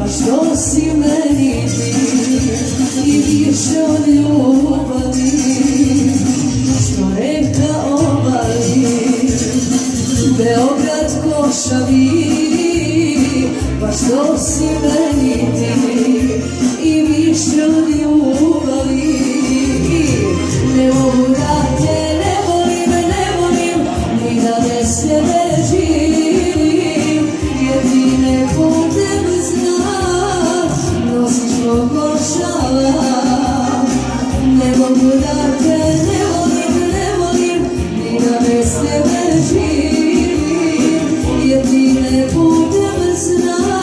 Pa što si meni ti i više od ljubavi, što reka obali, Beograd košavi. Pa što si meni ti i više od ljubavi, ne mogu da te ne volim, ne volim, ni da bez tebe živim, jer ti ne budem znat, nosiš pokošava. Ne mogu da te ne volim, ne volim, ni da bez tebe živim, jer ti ne budem znat.